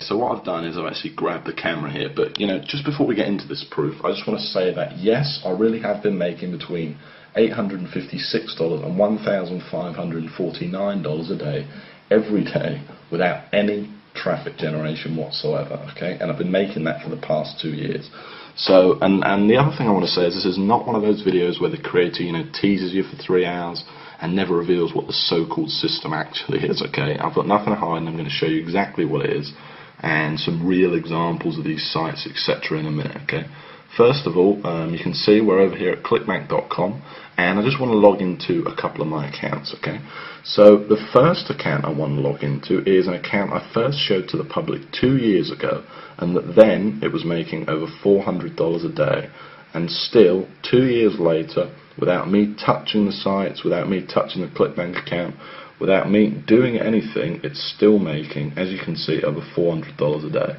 so what I've done is I've actually grabbed the camera here, but just before we get into this proof, I just want to say that yes, I really have been making between $856 and $1,549 a day every day without any traffic generation whatsoever, okay? And I've been making that for the past 2 years. So, and the other thing I want to say is this is not one of those videos where the creator, teases you for 3 hours and never reveals what the so-called system actually is, okay? I've got nothing to hide, and I'm going to show you exactly what it is and some real examples of these sites, etc. in a minute, okay? First of all, you can see we're over here at clickbank.com, and I just want to log into a couple of my accounts, okay? So the first account I want to log into is an account I first showed to the public 2 years ago, and that then it was making over $400 a day, and still 2 years later, without me touching the sites, without me touching the ClickBank account, without me doing anything, it's still making, as you can see, over $400 a day.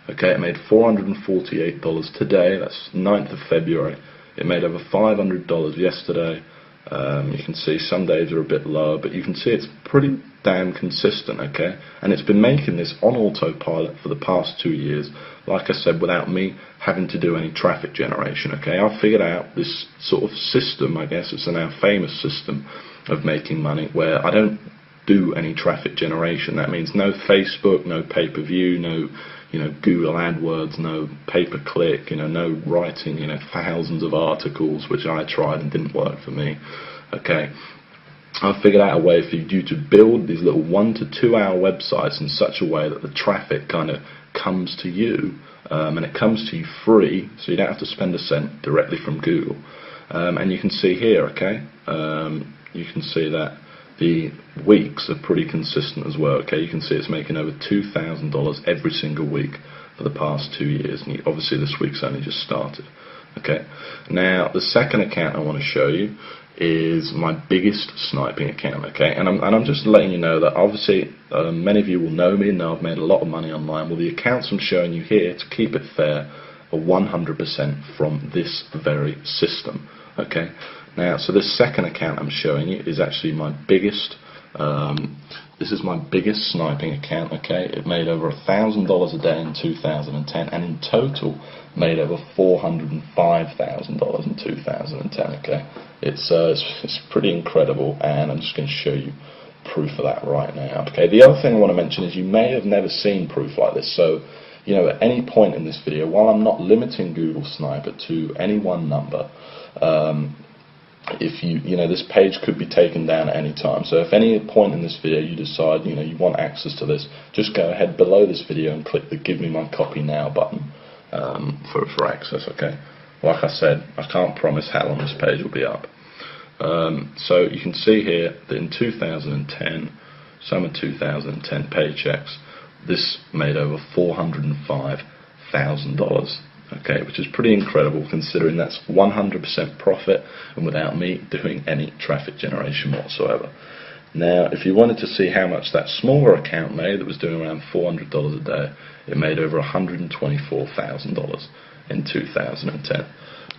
Okay, it made $448 today, that's 9th of February. It made over $500 yesterday. You can see some days are a bit lower, but you can see it's pretty damn consistent, okay? And it's been making this on autopilot for the past 2 years, like I said, without me having to do any traffic generation, okay? I've figured out this sort of system, I guess it's a now famous system of making money, where I don't do any traffic generation. That means no Facebook, no pay-per-view, no Google AdWords, no pay-per-click, no writing, thousands of articles, which I tried and didn't work for me. Okay, I've figured out a way for you to build these little 1 to 2 hour websites in such a way that the traffic kind of comes to you, and it comes to you free, so you don't have to spend a cent directly from Google. And you can see here, okay, you can see that the weeks are pretty consistent as well, okay? You can see it's making over $2,000 every single week for the past 2 years, and obviously this week's only just started, okay? Now, the second account I want to show you is my biggest sniping account, okay? And I'm just letting you know that obviously many of you will know me and know I've made a lot of money online. Well, the accounts I'm showing you here, to keep it fair, are 100% from this very system, okay? Now, so this second account I'm showing you is actually my biggest, this is my biggest sniping account, okay? It made over $1,000 a day in 2010, and in total made over $405,000 in 2010, okay? It's pretty incredible, and I'm just going to show you proof of that right now, okay? The other thing I want to mention is you may have never seen proof like this, so at any point in this video, while I'm not limiting Google Sniper to any one number, if this page could be taken down at any time. So if any point in this video you decide you want access to this, just go ahead below this video and click the Give Me My Copy Now button for access, okay? Like I said, I can't promise how long this page will be up. So you can see here that in 2010, summer 2010 paychecks, this made over $405,000. Okay, which is pretty incredible considering that's 100% profit and without me doing any traffic generation whatsoever. Now, if you wanted to see how much that smaller account made that was doing around $400 a day, it made over $124,000 in 2010.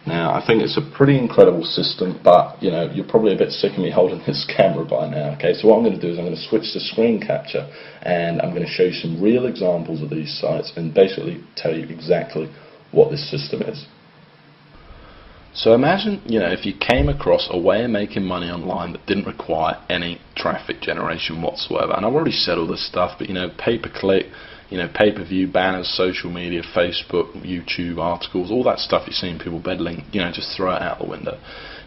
Now, I think it's a pretty incredible system, but you're probably a bit sick of me holding this camera by now. Okay, so what I'm going to do is I'm going to switch to screen capture, and I'm going to show you some real examples of these sites and basically tell you exactly what this system is. So imagine, if you came across a way of making money online that didn't require any traffic generation whatsoever. And I've already said all this stuff, but pay-per-click, pay-per-view, banners, social media, Facebook, YouTube, articles, all that stuff you're seeing people peddling, just throw it out the window.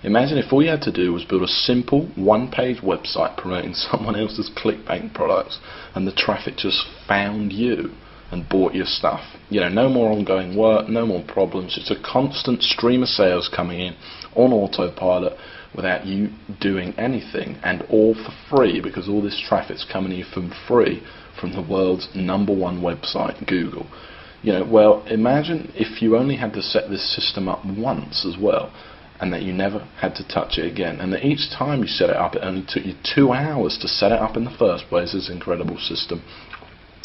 Imagine if all you had to do was build a simple one-page website promoting someone else's ClickBank products, and the traffic just found you and bought your stuff. No more ongoing work, no more problems. It's a constant stream of sales coming in on autopilot without you doing anything, and all for free, because all this traffic's coming to you for free from the world's #1 website, Google. Well, imagine if you only had to set this system up once as well, and that you never had to touch it again, and that each time you set it up, it only took you 2 hours to set it up in the first place, this incredible system,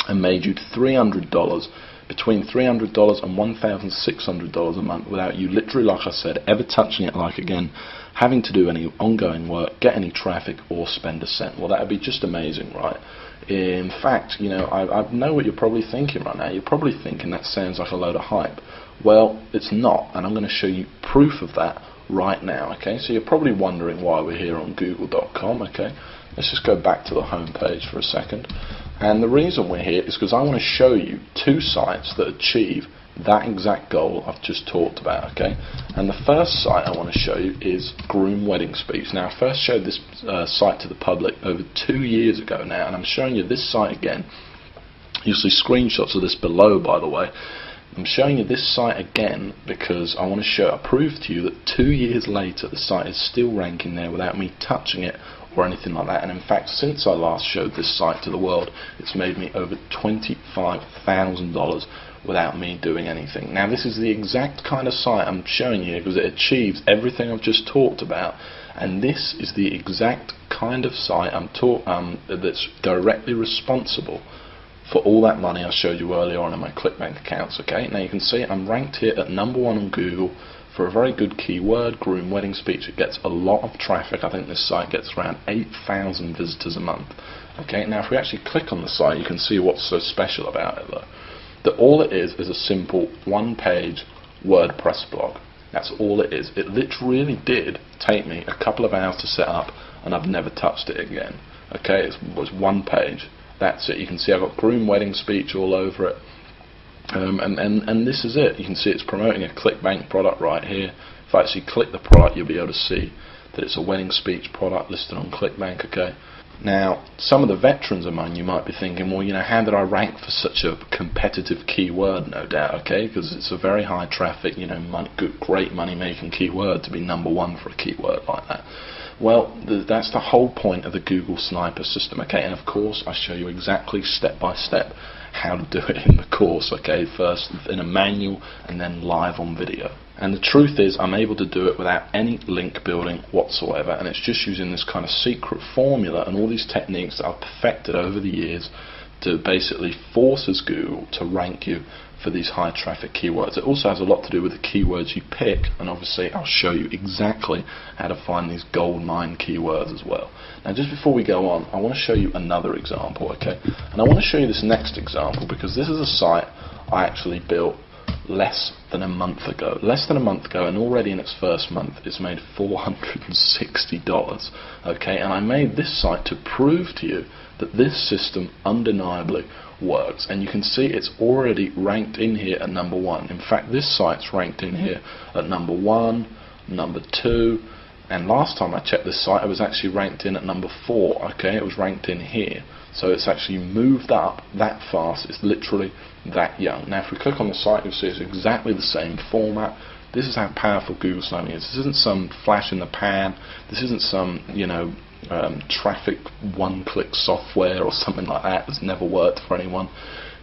and made you $300 between $300 and $1,600 a month without you literally, like I said, ever touching it like again, having to do any ongoing work, get any traffic, or spend a cent. Well, that would be just amazing, right? In fact, you know, I know what you're probably thinking right now. You're probably thinking that sounds like a load of hype. Well, it's not, and I'm going to show you proof of that right now, okay? So you're probably wondering why we're here on Google.com, okay? Let's just go back to the home page for a second. And the reason we're here is because I want to show you two sites that achieve that exact goal I've just talked about, okay? And the first site I want to show you is Groom Wedding Speech. Now, I first showed this site to the public over 2 years ago now, and I'm showing you this site again. You'll see screenshots of this below, by the way. I'm showing you this site again because I want to prove to you that 2 years later the site is still ranking there without me touching it or anything like that. And in fact, since I last showed this site to the world, it's made me over $25,000 without me doing anything. Now, this is the exact kind of site I'm showing you because it achieves everything I've just talked about, and this is the exact kind of site that's directly responsible for all that money I showed you earlier on in my ClickBank accounts. Okay, now you can see I'm ranked here at #1 on Google for a very good keyword, Groom Wedding Speech. It gets a lot of traffic. I think this site gets around 8,000 visitors a month. Okay, now if we actually click on the site, you can see what's so special about it though. That all it is a simple one-page WordPress blog. That's all it is. It literally did take me a couple of hours to set up, and I've never touched it again. Okay, it was one page. That's it. You can see I've got Groom Wedding Speech all over it, and this is it. You can see it's promoting a ClickBank product right here. If I actually click the product, you'll be able to see that it's a wedding speech product listed on ClickBank. Okay. Now, some of the veterans among you might be thinking, well, you know, how did I rank for such a competitive keyword? No doubt, okay, because it's a very high traffic, you know, great money-making keyword to be #1 for a keyword like that. Well, that's the whole point of the Google Sniper system, okay, and of course I show you exactly step by step how to do it in the course, okay, first in a manual and then live on video. And the truth is I'm able to do it without any link building whatsoever, and it's just using this kind of secret formula and all these techniques that I've perfected over the years to basically forces Google to rank you for these high traffic keywords. It also has a lot to do with the keywords you pick, and obviously I'll show you exactly how to find these gold mine keywords as well. Now, just before we go on, I want to show you another example, okay? And I want to show you this next example because this is a site I actually built less than a month ago, and already in its first month it's made $460, okay? And I made this site to prove to you that this system undeniably works, and you can see it's already ranked in here at #1. In fact, this site's ranked in here at #1, #2, and last time I checked this site it was actually ranked in at #4, okay? It was ranked in here. So it's actually moved up that fast. It's literally that young. Now, if we click on the site, you'll see it's exactly the same format. This is how powerful Google Sniping is. This isn't some flash in the pan. This isn't some, you know, traffic one-click software or something like that that's never worked for anyone.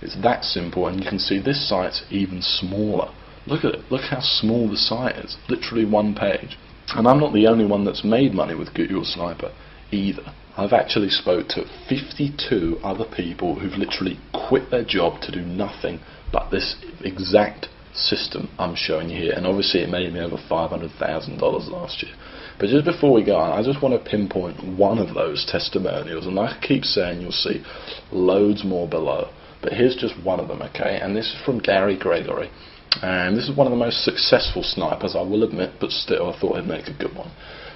It's that simple, and you can see this site's even smaller. Look at it. Look how small the site is. Literally one page. And I'm not the only one that's made money with Google Sniper either. I've actually spoke to 52 other people who've literally quit their job to do nothing but this exact system I'm showing you here, and obviously it made me over $500,000 last year. But just before we go on, I just want to pinpoint one of those testimonials, and like I keep saying, you'll see loads more below, but here's just one of them, okay? And this is from Gary Gregory, and this is one of the most successful snipers, I will admit, but still I thought I'd make a good one.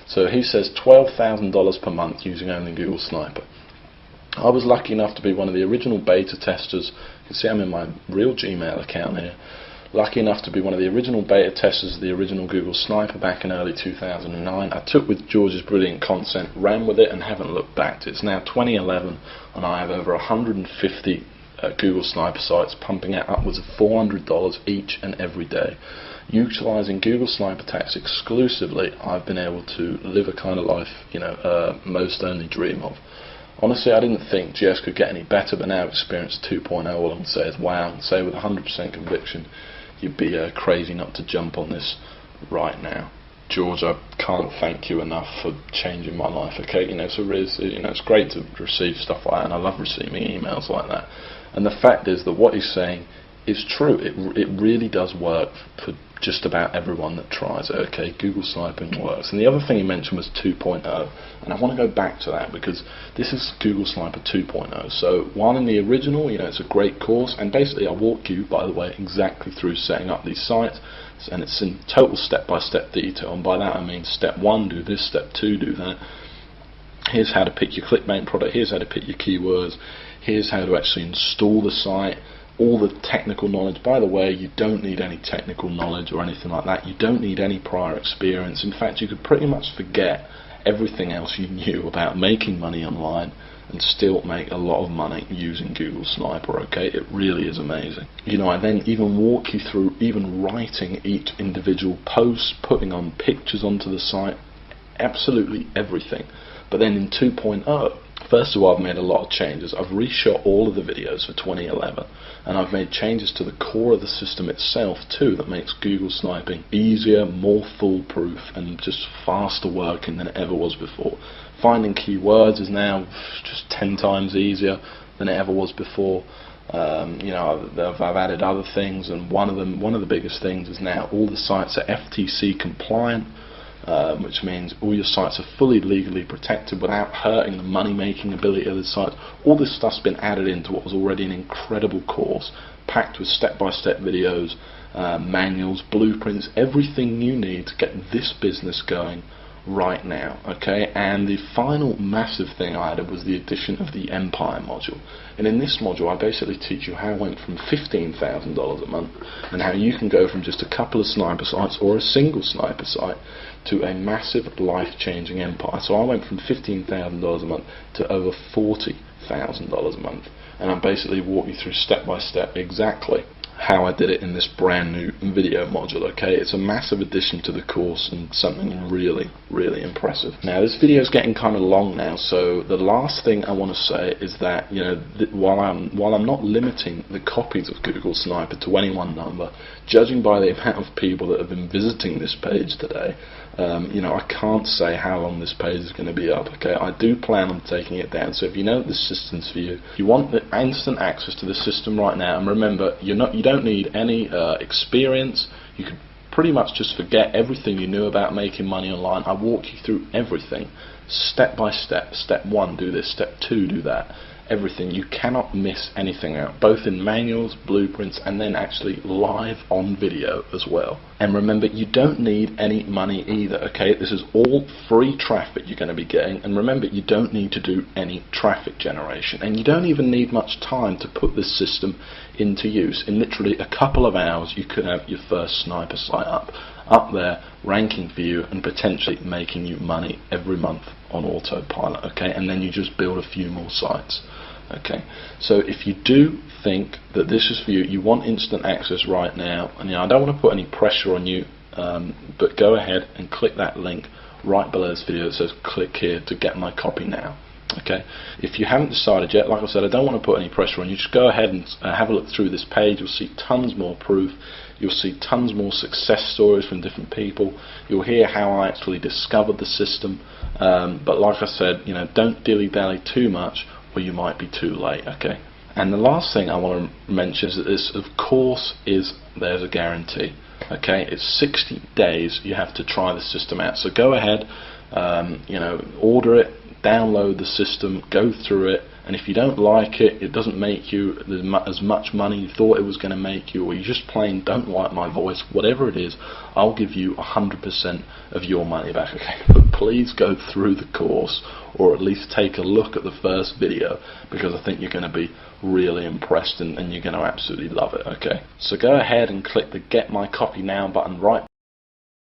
So he says $12,000 per month using only Google Sniper. I was lucky enough to be one of the original beta testers. You can see I'm in my real Gmail account here. Lucky enough to be one of the original beta testers of the original Google Sniper back in early 2009. I took with George's brilliant consent, ran with it, and haven't looked back. It's now 2011, and I have over 150 Google Sniper sites pumping out upwards of $400 each and every day. Utilising Google Sniper Attacks exclusively, I've been able to live a kind of life, you know, most only dream of. Honestly, I didn't think GS could get any better, but now Experience 2.0, all I can say is wow, and say with 100% conviction, you'd be crazy not to jump on this right now. George, I can't thank you enough for changing my life, okay? You know, it's great to receive stuff like that, and I love receiving emails like that. And the fact is that what he's saying it's true. It really does work for just about everyone that tries it. Okay, Google sniping works. And the other thing you mentioned was 2.0, and I want to go back to that because this is Google Sniper 2.0. So while in the original, it's a great course, and basically I walk you, by the way, exactly through setting up these sites, and it's in total step-by-step detail. And by that I mean step 1, do this; step 2, do that. Here's how to pick your clickbait product. Here's how to pick your keywords. Here's how to actually install the site. All the technical knowledge. By the way, you don't need any technical knowledge or anything like that. You don't need any prior experience. In fact, you could pretty much forget everything else you knew about making money online and still make a lot of money using Google Sniper. Okay, it really is amazing. I then even walk you through even writing each individual post, putting on pictures onto the site, absolutely everything. But then in 2.0, first of all, I've made a lot of changes. I've reshot all of the videos for 2011, and I've made changes to the core of the system itself too that makes Google sniping easier, more foolproof, and just faster working than it ever was before. Finding keywords is now just 10 times easier than it ever was before. I've added other things, and one of the biggest things is now all the sites are FTC compliant. Which means all your sites are fully legally protected without hurting the money-making ability of the site. All this stuff's been added into what was already an incredible course, packed with step-by-step videos, manuals, blueprints, everything you need to get this business going right now. Okay, and the final massive thing I added was the addition of the Empire module. And in this module, I basically teach you how I went from $15,000 a month and how you can go from just a couple of sniper sites or a single sniper site to a massive life-changing empire. So I went from $15,000 a month to over $40,000 a month, and I basically walk you through step by step exactly how I did it in this brand new video module. Okay, it's a massive addition to the course and something really, really impressive. Now this video is getting kind of long now, so the last thing I want to say is that while I'm not limiting the copies of Google Sniper to any one number, judging by the amount of people that have been visiting this page today, I can't say how long this page is going to be up. Okay, I do plan on taking it down. So if you know that this system's for you, if you want the instant access to the system right now, and remember, you don't need any experience. You can pretty much just forget everything you knew about making money online. I walk you through everything, step by step. Step 1, do this. Step 2, do that. Everything. You cannot miss anything out, both in manuals, blueprints, and then actually live on video as well. And remember, you don't need any money either. Okay, this is all free traffic you're going to be getting, and remember, you don't need to do any traffic generation, and you don't even need much time to put this system into use. In literally a couple of hours, you could have your first sniper site up there, ranking for you, and potentially making you money every month on autopilot. Okay, and then you just build a few more sites. Okay, so if you do think that this is for you, you want instant access right now, and I don't want to put any pressure on you, but go ahead and click that link right below this video that says click here to get my copy now. Okay, if you haven't decided yet, like I said, I don't want to put any pressure on you. Just go ahead and have a look through this page. You'll see tons more proof. You'll see tons more success stories from different people. You'll hear how I actually discovered the system. But like I said, don't dilly-dally too much, or you might be too late. Okay. And the last thing I want to mention is that this, of course, there's a guarantee. Okay, it's 60 days you have to try the system out. So go ahead, order it, download the system, go through it, and if you don't like it, it doesn't make you as much money you thought it was going to make you, or you just plain don't like my voice, whatever it is, I'll give you 100% of your money back. Okay, but please go through the course, or at least take a look at the first video, because I think you're going to be really impressed and you're going to absolutely love it. Okay, so go ahead and click the Get My Copy Now button right